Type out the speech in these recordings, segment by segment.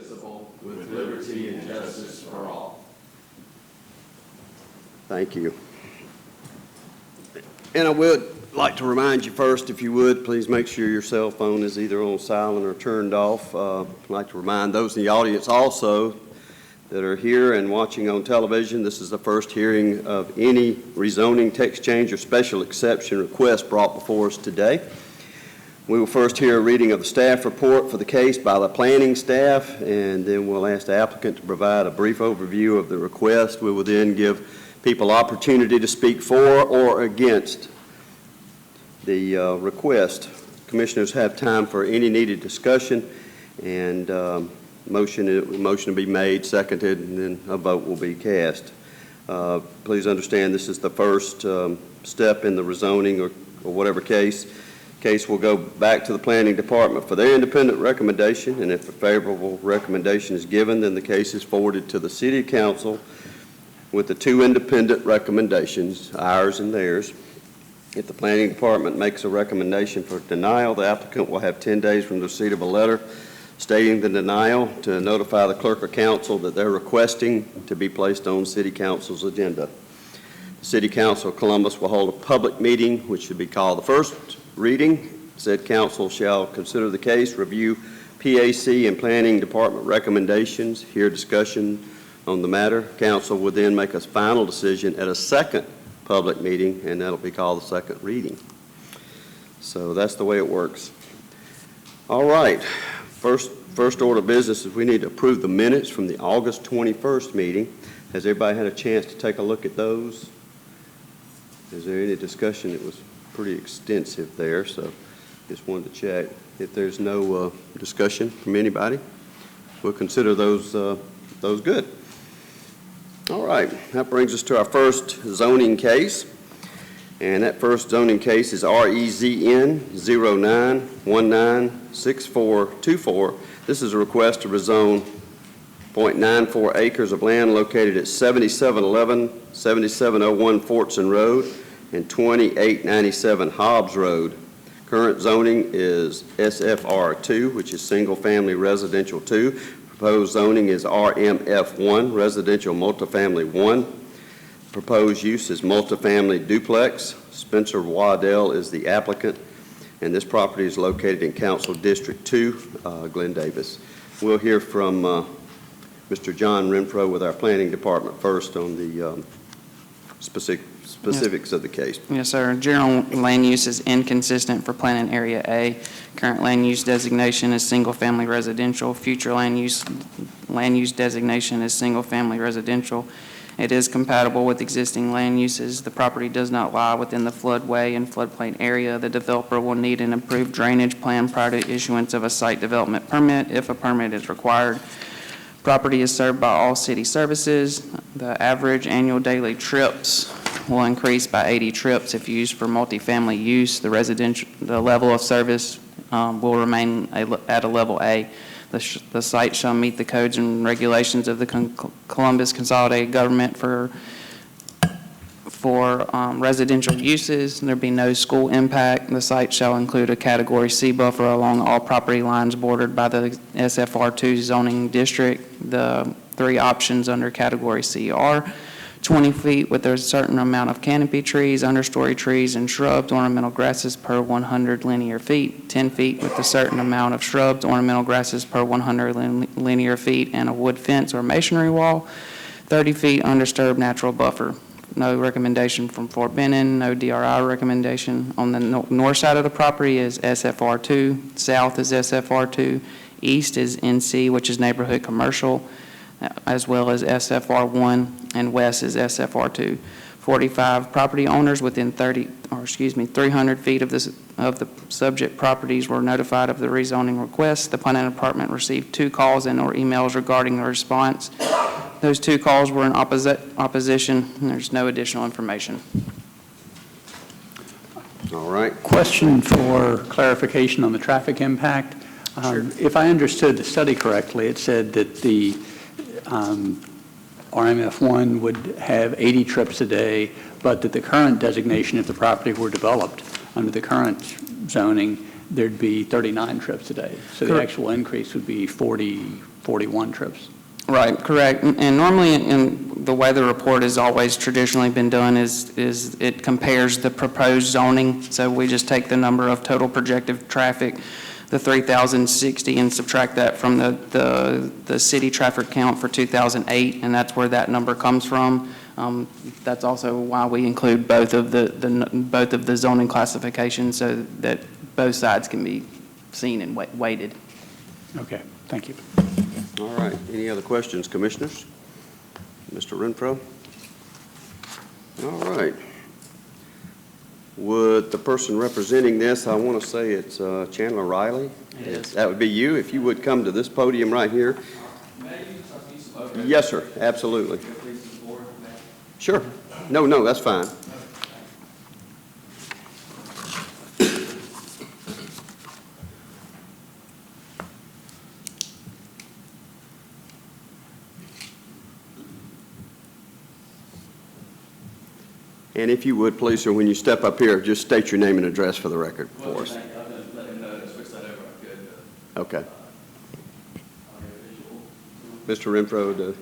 indivisible, with liberty and justice for all. Thank you. And I would like to remind you first, if you would, please make sure your cell phone is either on silent or turned off. I'd like to remind those in the audience also that are here and watching on television, this is the first hearing of any rezoning, text change, or special exception request brought before us today. We will first hear a reading of the staff report for the case by the planning staff, and then we'll ask the applicant to provide a brief overview of the request. We will then give people opportunity to speak for or against the request. Commissioners have time for any needed discussion, and motion will be made, seconded, and then a vote will be cast. Please understand this is the first step in the rezoning or whatever case. Case will go back to the planning department for their independent recommendation, and if a favorable recommendation is given, then the case is forwarded to the city council with the two independent recommendations, ours and theirs. If the planning department makes a recommendation for denial, the applicant will have 10 days from the receipt of a letter stating the denial to notify the clerk of council that they're requesting to be placed on city council's agenda. The city council of Columbus will hold a public meeting, which should be called the first reading. Said council shall consider the case, review PAC and planning department recommendations, hear discussion on the matter. Council will then make a final decision at a second public meeting, and that'll be called the second reading. So that's the way it works. All right. First order of business is we need to approve the minutes from the August 21st meeting. Has everybody had a chance to take a look at those? Is there any discussion? It was pretty extensive there, so just wanted to check. If there's no discussion from anybody, we'll consider those good. All right, that brings us to our first zoning case, and that first zoning case is REZN 09196424. This is a request to rezone 0.94 acres of land located at 7711, 7701 Fortson Road, and 2897 Hobbs Road. Current zoning is SFR2, which is Single Family Residential 2. Proposed zoning is RMF1, Residential Multifamily 1. Proposed use is multifamily duplex. Spencer Waddell is the applicant, and this property is located in Council District 2, Glen Davis. We'll hear from Mr. John Renfro with our planning department first on the specifics of the case. Yes, sir. General land use is inconsistent for planning area A. Current land use designation is single-family residential. Future land use designation is single-family residential. It is compatible with existing land uses. The property does not lie within the floodway and floodplain area. The developer will need an improved drainage plan prior to issuance of a site development permit if a permit is required. Property is served by all city services. The average annual daily trips will increase by 80 trips if used for multifamily use. The level of service will remain at a level A. The site shall meet the codes and regulations of the Columbus Consolidated Government for residential uses. There be no school impact. The site shall include a Category C buffer along all property lines bordered by the SFR2 zoning district. The three options under Category C are 20 feet with a certain amount of canopy trees, understory trees, and shrubs, ornamental grasses per 100 linear feet, 10 feet with a certain amount of shrubs, ornamental grasses per 100 linear feet, and a wood fence or masonry wall, 30 feet undisturbed natural buffer. No recommendation from Fort Benning, no DRI recommendation. On the north side of the property is SFR2, south is SFR2, east is NC, which is neighborhood commercial, as well as SFR1, and west is SFR2. 45 property owners within 300 feet of the subject properties were notified of the rezoning request. The planning department received 2 calls and or emails regarding the response. Those 2 calls were in opposition, and there's no additional information. All right. Question for clarification on the traffic impact. Sure. If I understood the study correctly, it said that the RMF1 would have 80 trips a day, but that the current designation, if the property were developed under the current zoning, there'd be 39 trips a day. So the actual increase would be 40 41 trips. Right, correct. And normally, in the way the report has always traditionally been done is it compares the proposed zoning. So we just take the number of total projected traffic, the 3,060, and subtract that from the city traffic count for 2008, and that's where that number comes from. That's also why we include both of the zoning classifications, so that both sides can be seen and weighted. Okay, thank you. All right. Any other questions, Commissioners? Mr. Renfro? All right. Would the person representing this, I want to say it's Chandler Riley? It is. That would be you. If you would come to this podium right here. Yes, sir. Absolutely. Sure. No, that's fine. And if you would, please, sir, when you step up here, just state your name and address for the record for us. Okay. Mr. Renfro,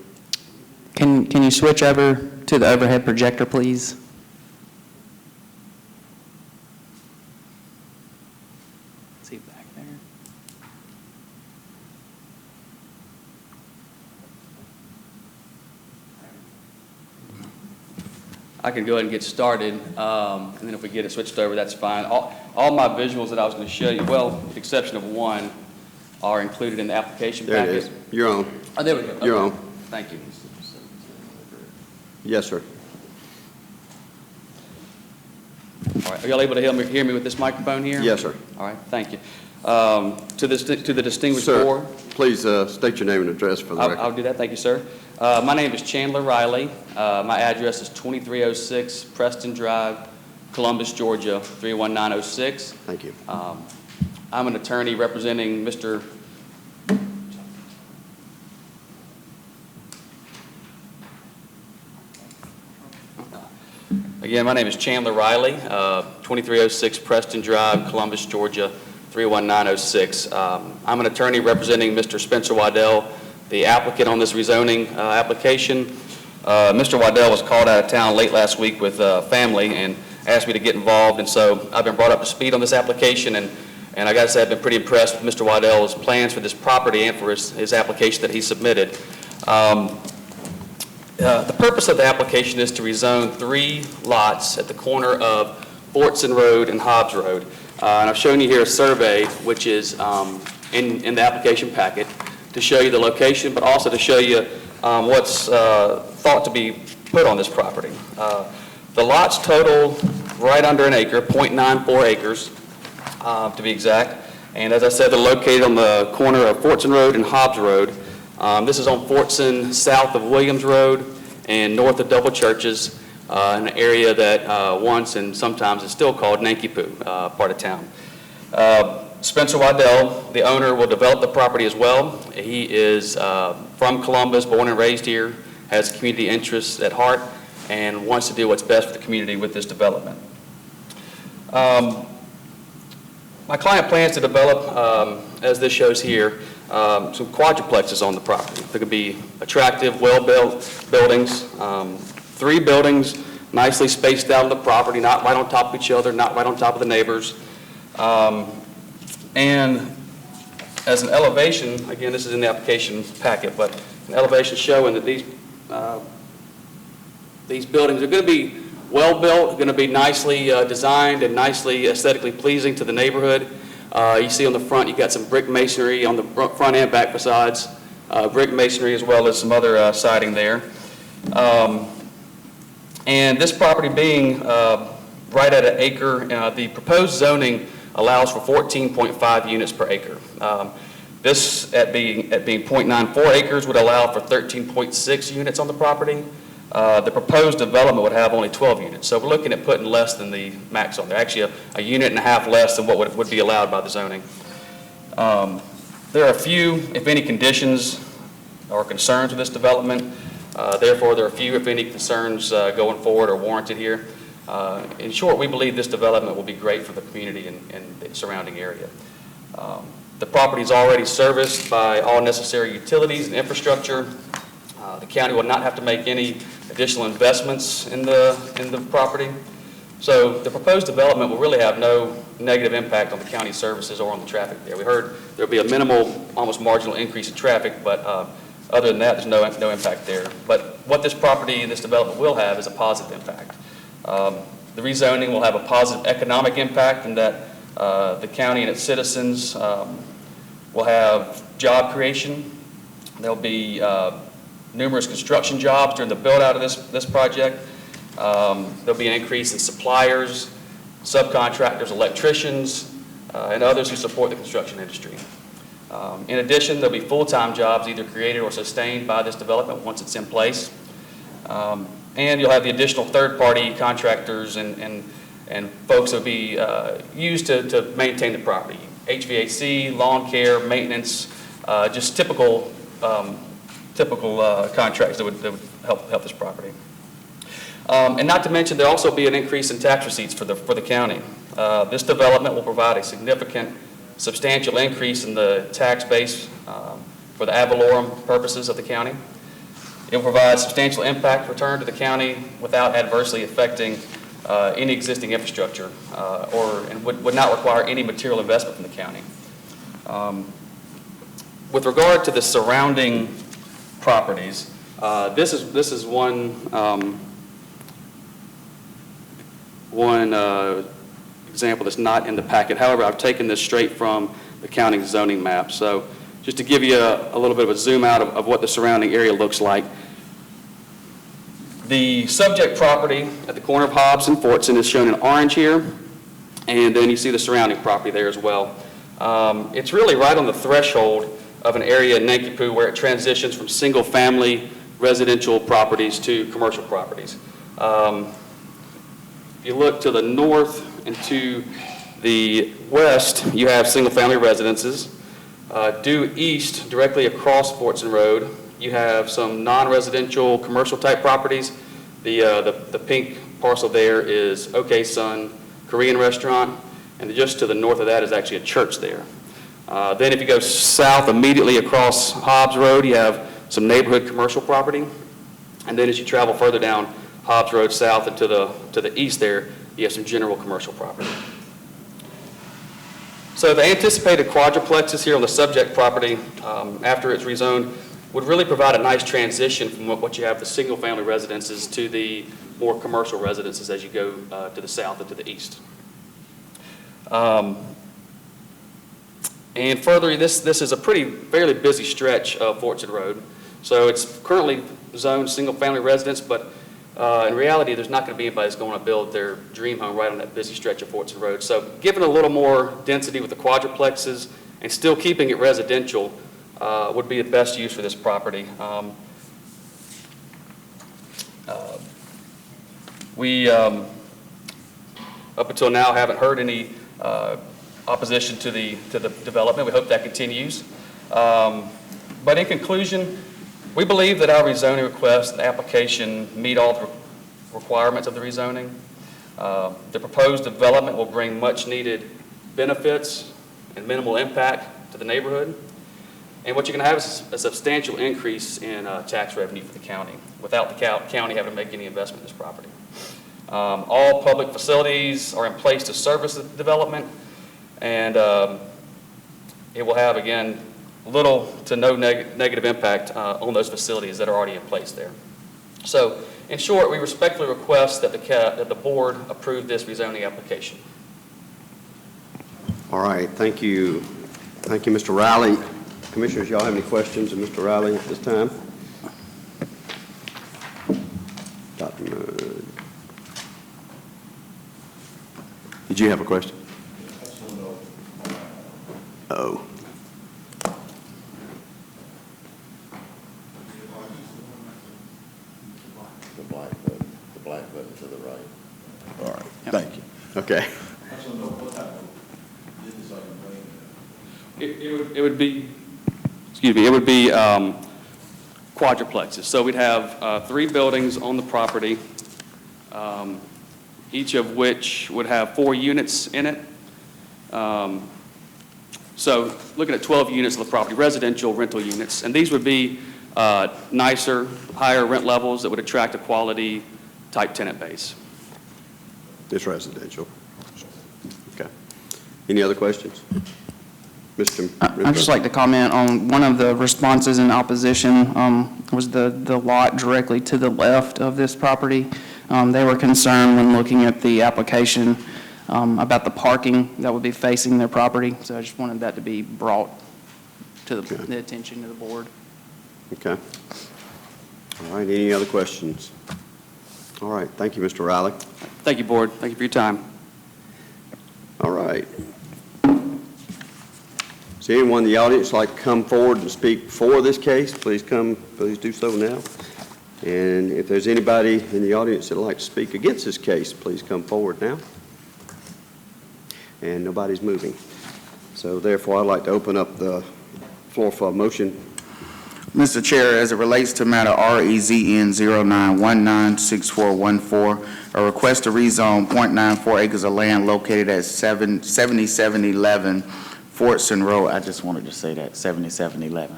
Can you switch over to the overhead projector, please? See back there. I can go ahead and get started, and then if we get it switched over, that's fine. All my visuals that I was going to show you, well, with the exception of one, are included in the application there packet. it is. You're on. Oh, there we go. You're Okay. on. Thank you. Yes, sir. All right, are y'all able to hear me with this microphone here? Yes, sir. All right, thank you. To the distinguished Sir, board. please state your name and address for the record. I'll do that, thank you, sir. My name is Chandler Riley. My address is 2306 Preston Drive, Columbus, Georgia, 31906. Thank you. I'm an attorney representing Mr. Again, my name is Chandler Riley, 2306 Preston Drive, Columbus, Georgia, 31906. I'm an attorney representing Mr. Spencer Waddell, the applicant on this rezoning application. Mr. Waddell was called out of town late last week with family and asked me to get involved, and so I've been brought up to speed on this application, and I got to say I've been pretty impressed with Mr. Waddell's plans for this property and for his application that he submitted. The purpose of the application is to rezone 3 lots at the corner of Fortson Road and Hobbs Road. And I've shown you here a survey, which is in the application packet, to show you the location, but also to show you what's thought to be put on this property. The lots total right under an acre, 0.94 acres to be exact. And as I said, they're located on the corner of Fortson Road and Hobbs Road. This is on Fortson, south of Williams Road and north of Double Churches, an area that once and sometimes is still called Nankipu, part of town. Spencer Waddell, the owner, will develop the property as well. He is from Columbus, born and raised here, has community interests at heart, and wants to do what's best for the community with this development. My client plans to develop, as this shows here, some quadruplexes on the property. They could be attractive, well-built buildings, 3 buildings nicely spaced out on the property, not right on top of each other, not right on top of the neighbors. And as an elevation, again, this is in the application packet, but an elevation showing that these buildings are going to be well-built, going to be nicely designed and nicely aesthetically pleasing to the neighborhood. You see on the front, you got some brick masonry on the front and back facades, brick masonry as well as some other siding there. And this property being right at an acre, the proposed zoning allows for 14.5 units per acre. This, at being 0.94 acres, would allow for 13.6 units on the property. The proposed development would have only 12 units. So we're looking at putting less than the max on there, actually a unit and a half less than what would be allowed by the zoning. There are a few, if any, conditions or concerns with this development. Therefore, there are few, if any, concerns going forward or warranted here. In short, we believe this development will be great for the community and the surrounding area. The property is already serviced by all necessary utilities and infrastructure. The county will not have to make any additional investments in the property. So the proposed development will really have no negative impact on the county services or on the traffic there. We heard there'll be a minimal, almost marginal increase in traffic, but other than that, there's no impact there. But what this property and this development will have is a positive impact. The rezoning will have a positive economic impact in that the county and its citizens will have job creation. There'll be numerous construction jobs during the build-out of this project. There'll be an increase in suppliers, subcontractors, electricians, and others who support the construction industry. In addition, there'll be full-time jobs either created or sustained by this development once it's in place. And you'll have the additional third-party contractors and folks that will be used to maintain the property. HVAC, lawn care, maintenance, just typical contracts that would help this property. And not to mention, there'll also be an increase in tax receipts for the county. This development will provide a significant, substantial increase in the tax base for the ad valorem purposes of the county. It will provide substantial impact return to the county without adversely affecting any existing infrastructure and would not require any material investment from the county. With regard to the surrounding properties, this is one example that's not in the packet. However, I've taken this straight from the county zoning map. So just to give you a little bit of a zoom out of what the surrounding area looks like. The subject property at the corner of Hobbs and Fortson is shown in orange here, and then you see the surrounding property there as well. It's really right on the threshold of an area in Nankipu where it transitions from single-family residential properties to commercial properties. If you look to the north and to the west, you have single-family residences. Due east, directly across Fortson Road, you have some non-residential commercial type properties. The pink parcel there is OK Sun Korean restaurant, and just to the north of that is actually a church there. Then if you go south immediately across Hobbs Road, you have some neighborhood commercial property. And then as you travel further down Hobbs Road south and to the east there, you have some general commercial property. So the anticipated quadruplexes here on the subject property, after it's rezoned, would really provide a nice transition from what you have, the single-family residences, to the more commercial residences as you go to the south and to the east. And further, this is a fairly busy stretch of Fortson Road. So it's currently zoned single-family residence, but in reality, there's not going to be anybody that's going to build their dream home right on that busy stretch of Fortson Road. So given a little more density with the quadruplexes and still keeping it residential would be the best use for this property. We, up until now, haven't heard any opposition to the development. We hope that continues. But in conclusion, we believe that our rezoning request and application meet all the requirements of the rezoning. The proposed development will bring much needed benefits and minimal impact to the neighborhood. And what you're going to have is a substantial increase in tax revenue for the county without the county having to make any investment in this property. All public facilities are in place to service the development, and it will have, again, little to no negative impact on those facilities that are already in place there. So, in short, we respectfully request that the board approve this rezoning application. All right, thank you. Thank you, Mr. Riley. Commissioners, y'all have any questions of Mr. Riley at this time? Dr. Mudd. Did you have a question? Oh. The black button to the right. All right, thank you. Okay. I just don't know what type of business are you bringing? It would be, excuse me, it would be quadruplexes. So we'd have 3 buildings on the property, each of which would have 4 units in it. So looking at 12 units of the property, residential rental units, and these would be nicer, higher rent levels that would attract a quality type tenant base. It's residential. Okay. Any other questions? Mr. I'd just like to comment on one of the responses in opposition was the lot directly to the left of this property. They were concerned when looking at the application about the parking that would be facing their property. So I just wanted that to be brought to the attention of the board. Okay. All right, any other questions? All right, thank you, Mr. Riley. Thank you, board. Thank you for your time. All right. Is anyone in the audience like to come forward and speak for this case? Please do so now. And if there's anybody in the audience that would like to speak against this case, please come forward now. And nobody's moving. So therefore, I'd like to open up the floor for a motion. Mr. Chair, as it relates to matter REZN 09196414, a request to rezone .94 acres of land located at 7711 Fortson Road. I just wanted to say that, 7711.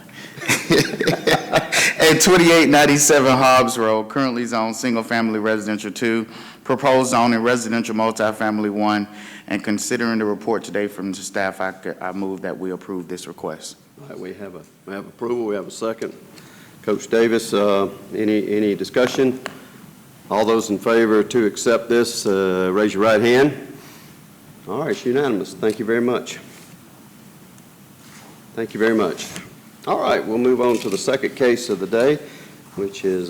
And 2897 Hobbs Road, currently zoned single-family residential 2, proposed zoning residential multifamily 1, and considering the report today from the staff, I move that we approve this request. All right, we have approval. We have a second. Coach Davis, any discussion? All those in favor to accept this, raise your right hand. All right, it's unanimous. Thank you very much. Thank you very much. All right, we'll move on to the second case of the day, which is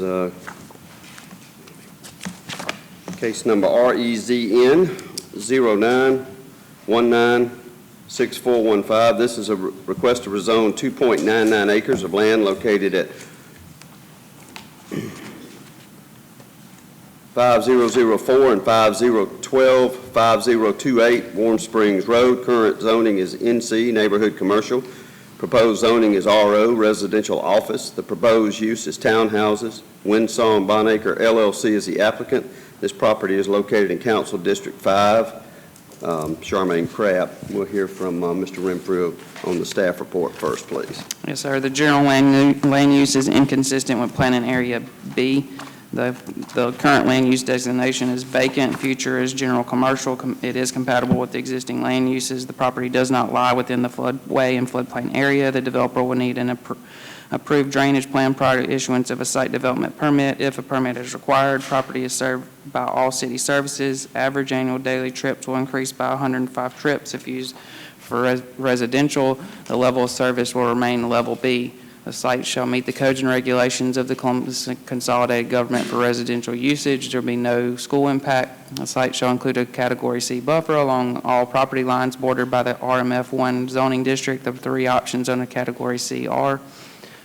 case number REZN 09196415. This is a request to rezone 2.99 acres of land located at 5004 and 5012, 5028 Warm Springs Road. Current zoning is NC, neighborhood commercial. Proposed zoning is RO, residential office. The proposed use is townhouses. Windsong Bonacre LLC is the applicant. This property is located in Council District 5. Charmaine Crabb, we'll hear from Mr. Renfrew on the staff report first, please. Yes, sir. The general land use is inconsistent with planning area B. The current land use designation is vacant. Future is general commercial. It is compatible with the existing land uses. The property does not lie within the floodway and floodplain area. The developer will need an approved drainage plan prior to issuance of a site development permit. If a permit is required, property is served by all city services. Average annual daily trips will increase by 105 trips. If used for residential, the level of service will remain level B. The site shall meet the codes and regulations of the Columbus Consolidated Government for residential usage. There will be no school impact. The site shall include a Category C buffer along all property lines bordered by the RMF1 zoning district. The three options under Category C are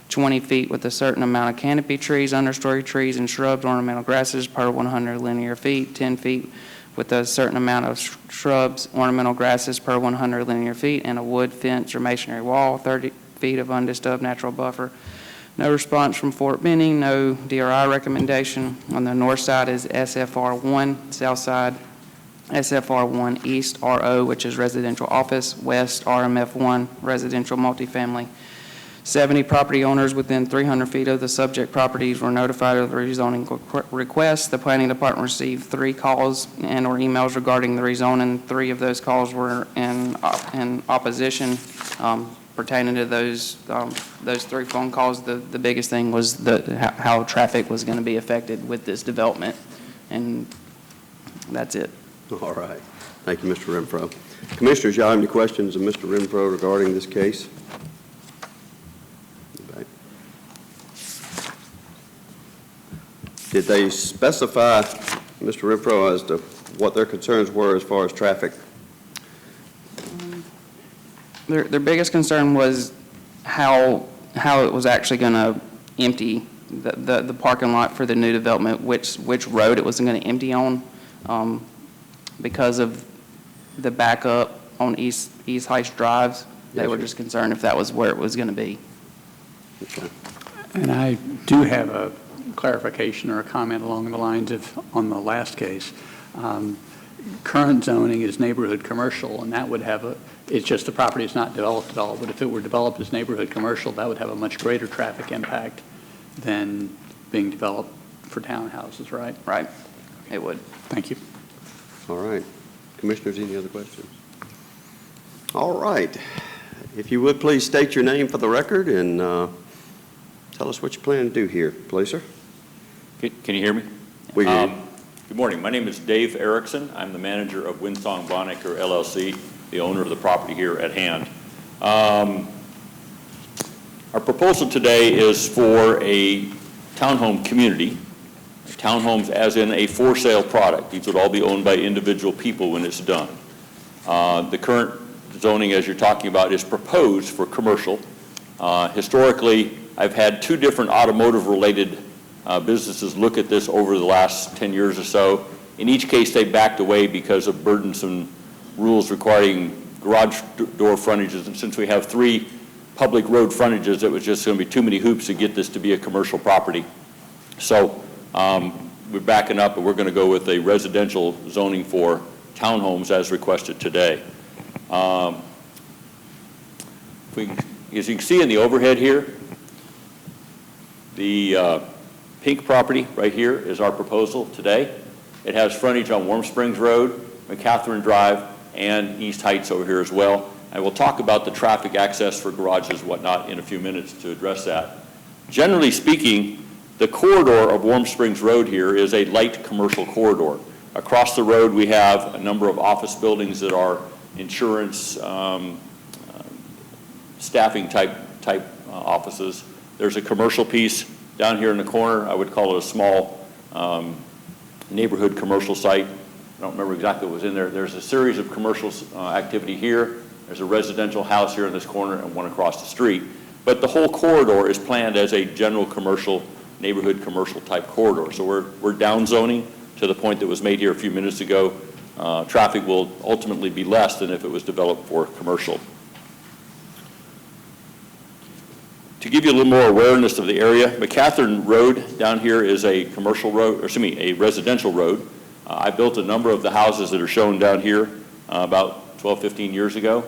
20 feet with a certain amount of canopy trees, understory trees, and shrubs, ornamental grasses per 100 linear feet, 10 feet with a certain amount of shrubs, ornamental grasses per 100 linear feet, and a wood fence or masonry wall, 30 feet of undisturbed natural buffer. No response from Fort Benning, no DRI recommendation. On the north side is SFR1, south side SFR1, east RO, which is residential office, west RMF1, residential multifamily. 70 property owners within 300 feet of the subject properties were notified of the rezoning request. The planning department received 3 calls and or emails regarding the rezoning. 3 of those calls were in opposition. Pertaining to those 3 phone calls, the biggest thing was how traffic was going to be affected with this development, and that's it. All right. Thank you, Mr. Renfro. Commissioners, y'all have any questions of Mr. Renfro regarding this case? Okay. Did they specify, Mr. Renfro, as to what their concerns were as far as traffic? Their biggest concern was how it was actually going to empty the parking lot for the new development, which road it was going to empty on, because of the backup on East Heights Drives. They were just concerned if that was where it was going to be. Okay. And I do have a clarification or a comment along the lines of, on the last case. current zoning is neighborhood commercial, and that would have a, it's just the property is not developed at all, but if it were developed as neighborhood commercial, that would have a much greater traffic impact than being developed for townhouses, right? Right. It would. Thank you. All right. Commissioners, any other questions? All right. If you would, please state your name for the record and tell us what you plan to do here. Please, sir. Can you hear me? We hear you. Good morning. My name is Dave Erickson. I'm the manager of Winsong Bonnecker LLC, the owner of the property here at hand. Our proposal today is for a townhome community, townhomes as in a for-sale product. These would all be owned by individual people when it's done. The current zoning, as you're talking about, is proposed for commercial. Historically, I've had two different automotive-related businesses look at this over the last 10 years or so. In each case, they backed away because of burdensome rules requiring garage door frontages. And since we have 3 public road frontages, it was just going to be too many hoops to get this to be a commercial property. So we're backing up, and we're going to go with a residential zoning for townhomes as requested today. As you can see in the overhead here, the pink property right here is our proposal today. It has frontage on Warm Springs Road, McCatherine Drive, and East Heights over here as well. And we'll talk about the traffic access for garages and whatnot in a few minutes to address that. Generally speaking, the corridor of Warm Springs Road here is a light commercial corridor. Across the road, we have a number of office buildings that are insurance, staffing type offices. There's a commercial piece down here in the corner. I would call it a small neighborhood commercial site. I don't remember exactly what was in there. There's a series of commercial activity here. There's a residential house here in this corner and one across the street. But the whole corridor is planned as a general commercial, neighborhood commercial type corridor. So we're down zoning to the point that was made here a few minutes ago. Traffic will ultimately be less than if it was developed for commercial. To give you a little more awareness of the area, McCatherine Road down here is a commercial road, or excuse me, a residential road. I built a number of the houses that are shown down here about 12, 15 years ago.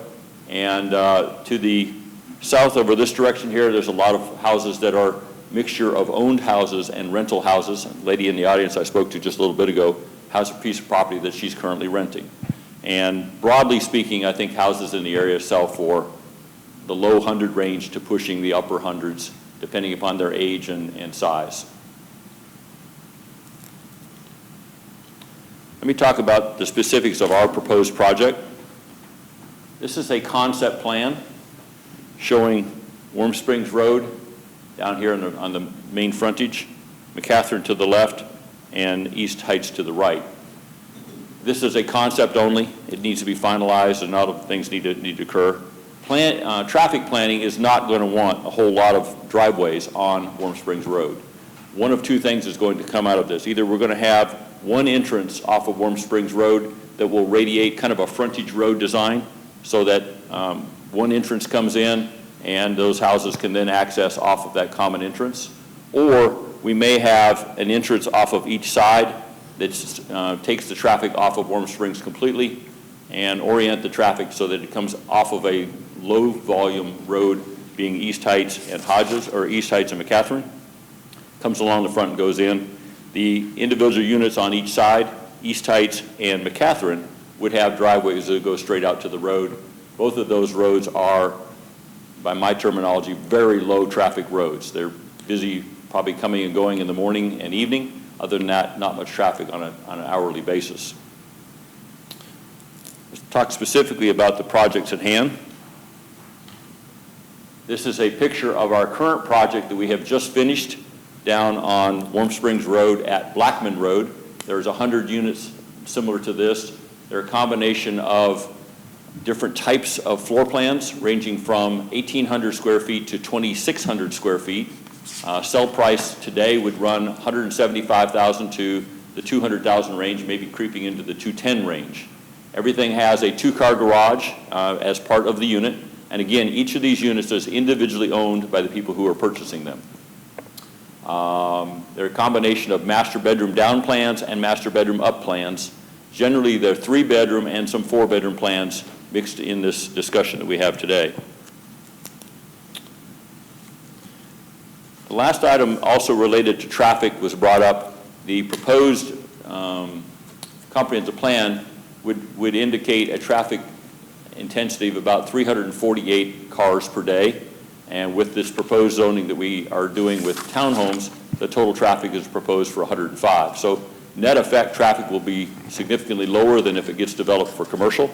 And to the south over this direction here, there's a lot of houses that are mixture of owned houses and rental houses. A lady in the audience I spoke to just a little bit ago has a piece of property that she's currently renting. And broadly speaking, I think houses in the area sell for the low 100 range to pushing the upper hundreds, depending upon their age and size. Let me talk about the specifics of our proposed project. This is a concept plan showing Warm Springs Road down here on the main frontage, McCatherine to the left, and East Heights to the right. This is a concept only. It needs to be finalized, and other things need to occur. Traffic planning is not going to want a whole lot of driveways on Warm Springs Road. One of two things is going to come out of this. Either we're going to have one entrance off of Warm Springs Road that will radiate kind of a frontage road design so that one entrance comes in and those houses can then access off of that common entrance. Or we may have an entrance off of each side that takes the traffic off of Warm Springs completely and orient the traffic so that it comes off of a low volume road being East Heights and Hodges, or East Heights and McCatherine, comes along the front and goes in. The individual units on each side, East Heights and McCatherine, would have driveways that go straight out to the road. Both of those roads are, by my terminology, very low traffic roads. They're busy, probably coming and going in the morning and evening. Other than that, not much traffic on an hourly basis. Let's talk specifically about the projects at hand. This is a picture of our current project that we have just finished down on Warm Springs Road at Blackman Road. There's 100 units similar to this. They're a combination of different types of floor plans ranging from 1,800 square feet to 2,600 square feet. Sell price today would run $175,000 to the $200,000 range, maybe creeping into the $210,000 range. Everything has a 2-car garage as part of the unit. And again, each of these units is individually owned by the people who are purchasing them. They're a combination of master bedroom down plans and master bedroom up plans. Generally, they're 3-bedroom and some 4-bedroom plans mixed in this discussion that we have today. The last item, also related to traffic, was brought up. The proposed comprehensive plan would indicate a traffic intensity of about 348 cars per day. And with this proposed zoning that we are doing with townhomes, the total traffic is proposed for 105. So net effect traffic will be significantly lower than if it gets developed for commercial.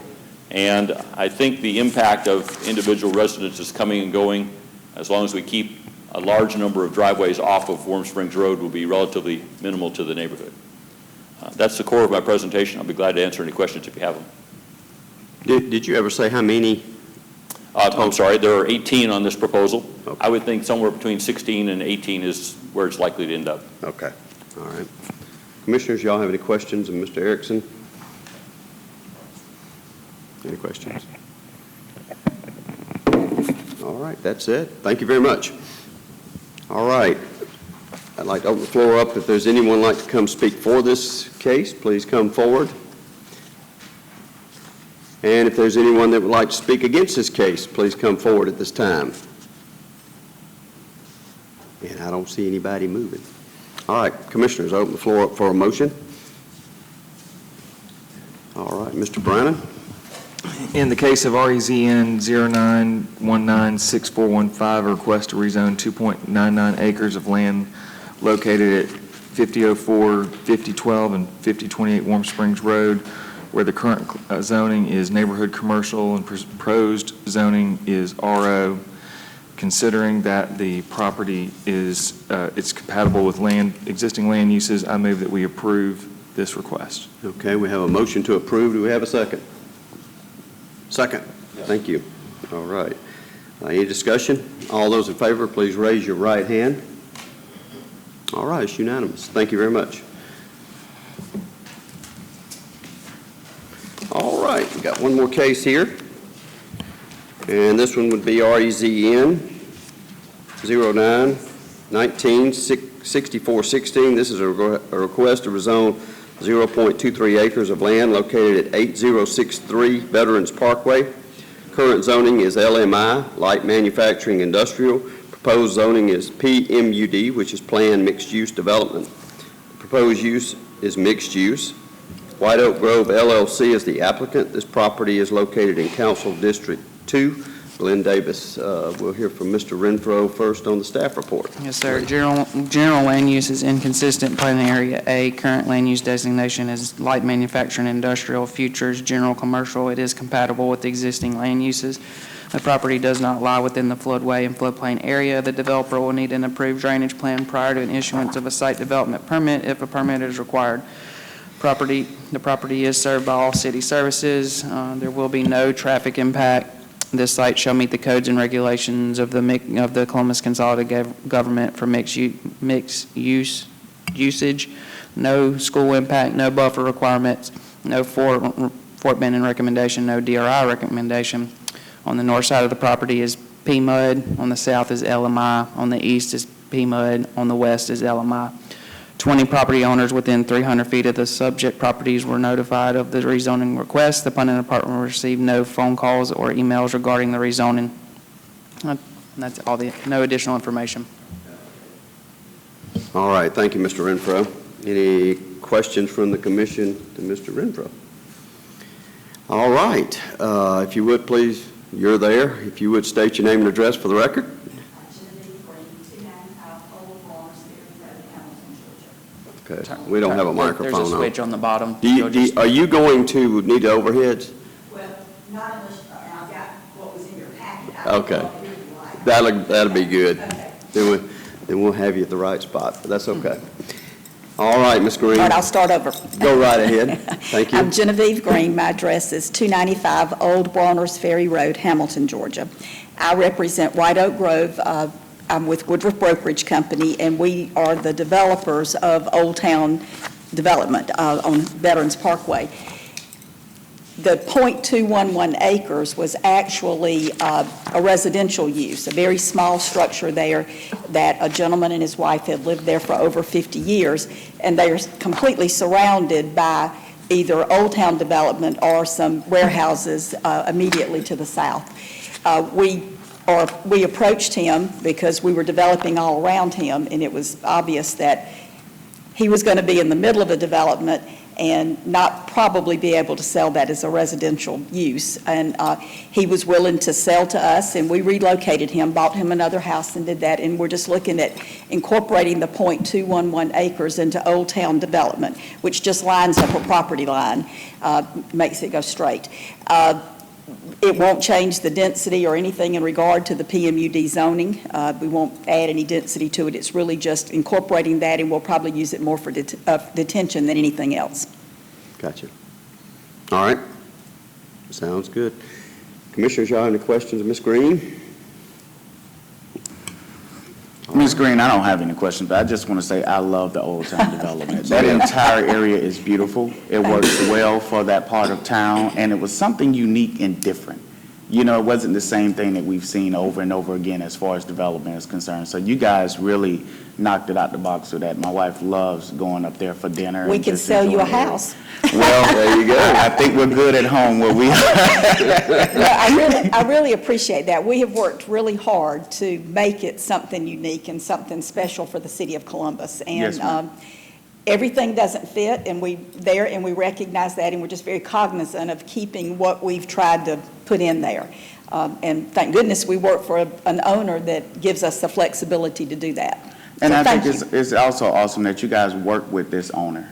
And I think the impact of individual residences coming and going, as long as we keep a large number of driveways off of Warm Springs Road, will be relatively minimal to the neighborhood. That's the core of my presentation. I'll be glad to answer any questions if you have them. Did you ever say how many? I'm sorry, there are 18 on this proposal. Okay. I would think somewhere between 16 and 18 is where it's likely to end up. Okay, all right. Commissioners, y'all have any questions of Mr. Erickson? Any questions? All right, that's it. Thank you very much. All right. I'd like to open the floor up. If there's anyone like to come speak for this case, please come forward. And if there's anyone that would like to speak against this case, please come forward at this time. And I don't see anybody moving. All right, Commissioners, open the floor up for a motion. All right, Mr. Brannon. In the case of REZN 09196415, a request to rezone 2.99 acres of land located at 5004, 5012, and 5028 Warm Springs Road, where the current zoning is neighborhood commercial and proposed zoning is RO. Considering that the property is it's compatible with existing land uses, I move that we approve this request. Okay, we have a motion to approve. Do we have a second? Second. Thank you. All right. Any discussion? All those in favor, please raise your right hand. All right, it's unanimous. Thank you very much. All right, we got one more case here. And this one would be REZN 09196416. This is a request to rezone 0.23 acres of land located at 8063 Veterans Parkway. Current zoning is LMI, Light Manufacturing Industrial. Proposed zoning is PMUD, which is Planned Mixed Use Development. The proposed use is mixed use. White Oak Grove LLC is the applicant. This property is located in Council District 2. Glenn Davis, we'll hear from Mr. Renfro first on the staff report. Yes, sir. General land use is inconsistent. Planning Area A, current land use designation is light manufacturing industrial, futures general commercial. It is compatible with the existing land uses. The property does not lie within the floodway and floodplain area. The developer will need an approved drainage plan prior to an issuance of a site development permit if a permit is required. The property is served by all city services. There will be no traffic impact. This site shall meet the codes and regulations of the Columbus Consolidated Government for mixed usage. No school impact, no buffer requirements, no Fort Benning recommendation, no DRI recommendation. On the north side of the property is PMUD. On the south is LMI. On the east is PMUD. On the west is LMI. 20 property owners within 300 feet of the subject properties were notified of the rezoning request. The planning department received no phone calls or emails regarding the rezoning. That's all. No additional information. All right, thank you, Mr. Renfro. Any questions from the commission to Mr. Renfro? All right, if you would please, you're there. If you would state your name and address for the record. Okay. We don't have a microphone on. There's a switch on the bottom. Are you going to need the overheads? Well, not unless, I've got what was in your packet. Okay. That'll be good. Okay. Then we'll have you at the right spot, but that's okay. All right, Ms. Green. All right, I'll start over. Go right ahead. Thank you. I'm Genevieve Green. My address is 295 Old Warners Ferry Road, Hamilton, Georgia. I represent White Oak Grove. I'm with Woodruff Brokerage Company, and we are the developers of Old Town Development on Veterans Parkway. The .211 acres was actually a residential use, a very small structure there that a gentleman and his wife had lived there for over 50 years, and they are completely surrounded by either Old Town development or some warehouses immediately to the south. We approached him because we were developing all around him, and it was obvious that he was going to be in the middle of a development and not probably be able to sell that as a residential use. And he was willing to sell to us, and we relocated him, bought him another house and did that. And we're just looking at incorporating the .211 acres into Old Town development, which just lines up a property line, makes it go straight. It won't change the density or anything in regard to the PMUD zoning. We won't add any density to it. It's really just incorporating that, and we'll probably use it more for detention than anything else. Gotcha. All right. Sounds good. Commissioners, y'all have any questions of Ms. Green? Ms. Green, I don't have any questions, but I just want to say I love the Old Town development. That entire area is beautiful. It works well for that part of town, and it was something unique and different. You know, it wasn't the same thing that we've seen over and over again as far as development is concerned. So you guys really knocked it out the box with that. My wife loves going up there for dinner. We can sell you a house. Well, there you go. I think we're good at home where we are. I really appreciate that. We have worked really hard to make it something unique and something special for the city of Columbus. And Yes, ma'am. Everything doesn't fit, and we recognize that, and we're just very cognizant of keeping what we've tried to put in there. And thank goodness we work for an owner that gives us the flexibility to do that. And So I think thank you. it's also awesome that you guys work with this owner.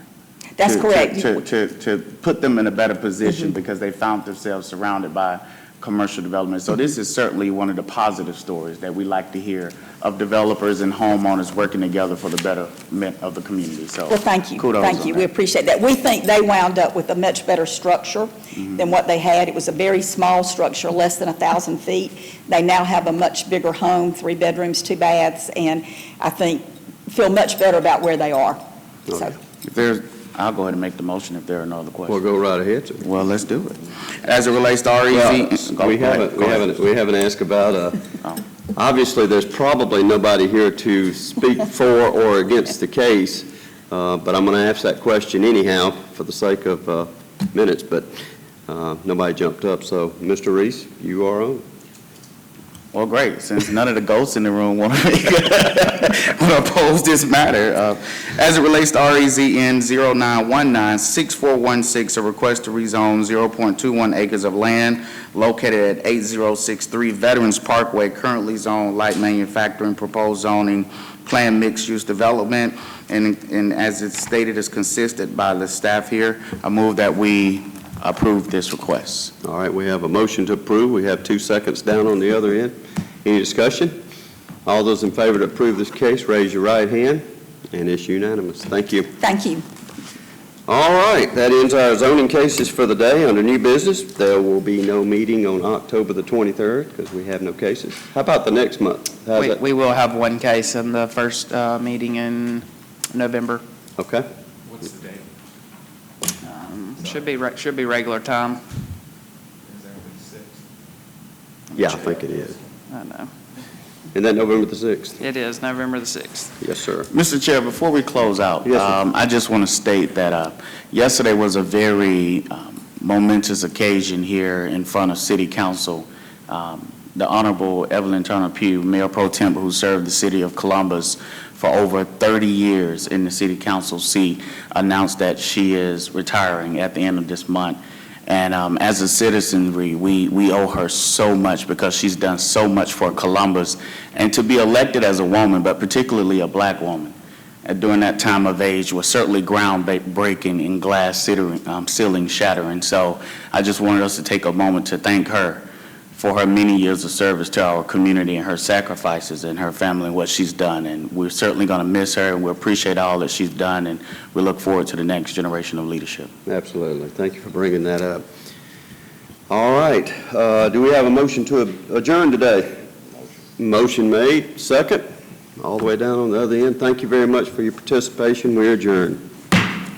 That's correct. To put them in a better position because they found themselves surrounded by commercial development. So this is certainly one of the positive stories that we like to hear of developers and homeowners working together for the betterment of the community. So Well, thank you. kudos Thank on you. that. We appreciate that. We think they wound up with a much better structure than what they had. It was a very small structure, less than 1,000 feet. They now have a much bigger home, 3 bedrooms, 2 baths, and I think feel much better about where they are. So, I'll go ahead and make the motion if there are no other We'll questions. go right ahead, sir. Well, let's do it. As it relates to REZ. Well, we haven't asked about, obviously, there's probably nobody here to speak for or against the case, but I'm going to ask that question anyhow for the sake of minutes, but nobody jumped up. So, Mr. Reese, you are on. Well, great, since none of the ghosts in the room want to oppose this matter. As it relates to REZN 0919-6416, a request to rezone 0.21 acres of land located at 8063 Veterans Parkway, currently zoned light manufacturing, proposed zoning, planned mixed-use development, and as it's stated, is consistent by the staff here. I move that we approve this request. All right, we have a motion to approve. We have 2 seconds down on the other end. Any discussion? All those in favor to approve this case, raise your right hand, and it's unanimous. Thank you. thank you. All right, that ends our zoning cases for the day. Under new business, there will be no meeting on October the 23rd because we have no cases. How about the next month? How's that? We will have one case in the first meeting in November. Okay. What's the date? Should be regular time. Is that the 6th? Yeah, I think it is. I know. And that November the 6th? It is November the 6th. Yes, sir. Mr. Chair, before we close out, Yes, sir. I just want to state that yesterday was a very momentous occasion here in front of City Council. The Honorable Evelyn Turner Pugh, Mayor Pro Tem, who served the city of Columbus for over 30 years in the City Council seat, announced that she is retiring at the end of this month. And as a citizenry, we owe her so much because she's done so much for Columbus. And to be elected as a woman, but particularly a black woman, during that time of age was certainly groundbreaking and glass ceiling shattering. So I just wanted us to take a moment to thank her for her many years of service to our community and her sacrifices and her family and what she's done. And we're certainly going to miss her, and we appreciate all that she's done, and we look forward to the next generation of leadership. Absolutely. Thank you for bringing that up. All right. Do we have a motion to adjourn today? Motion made. Second. All the way down on the other end. Thank you very much for your participation. We adjourn.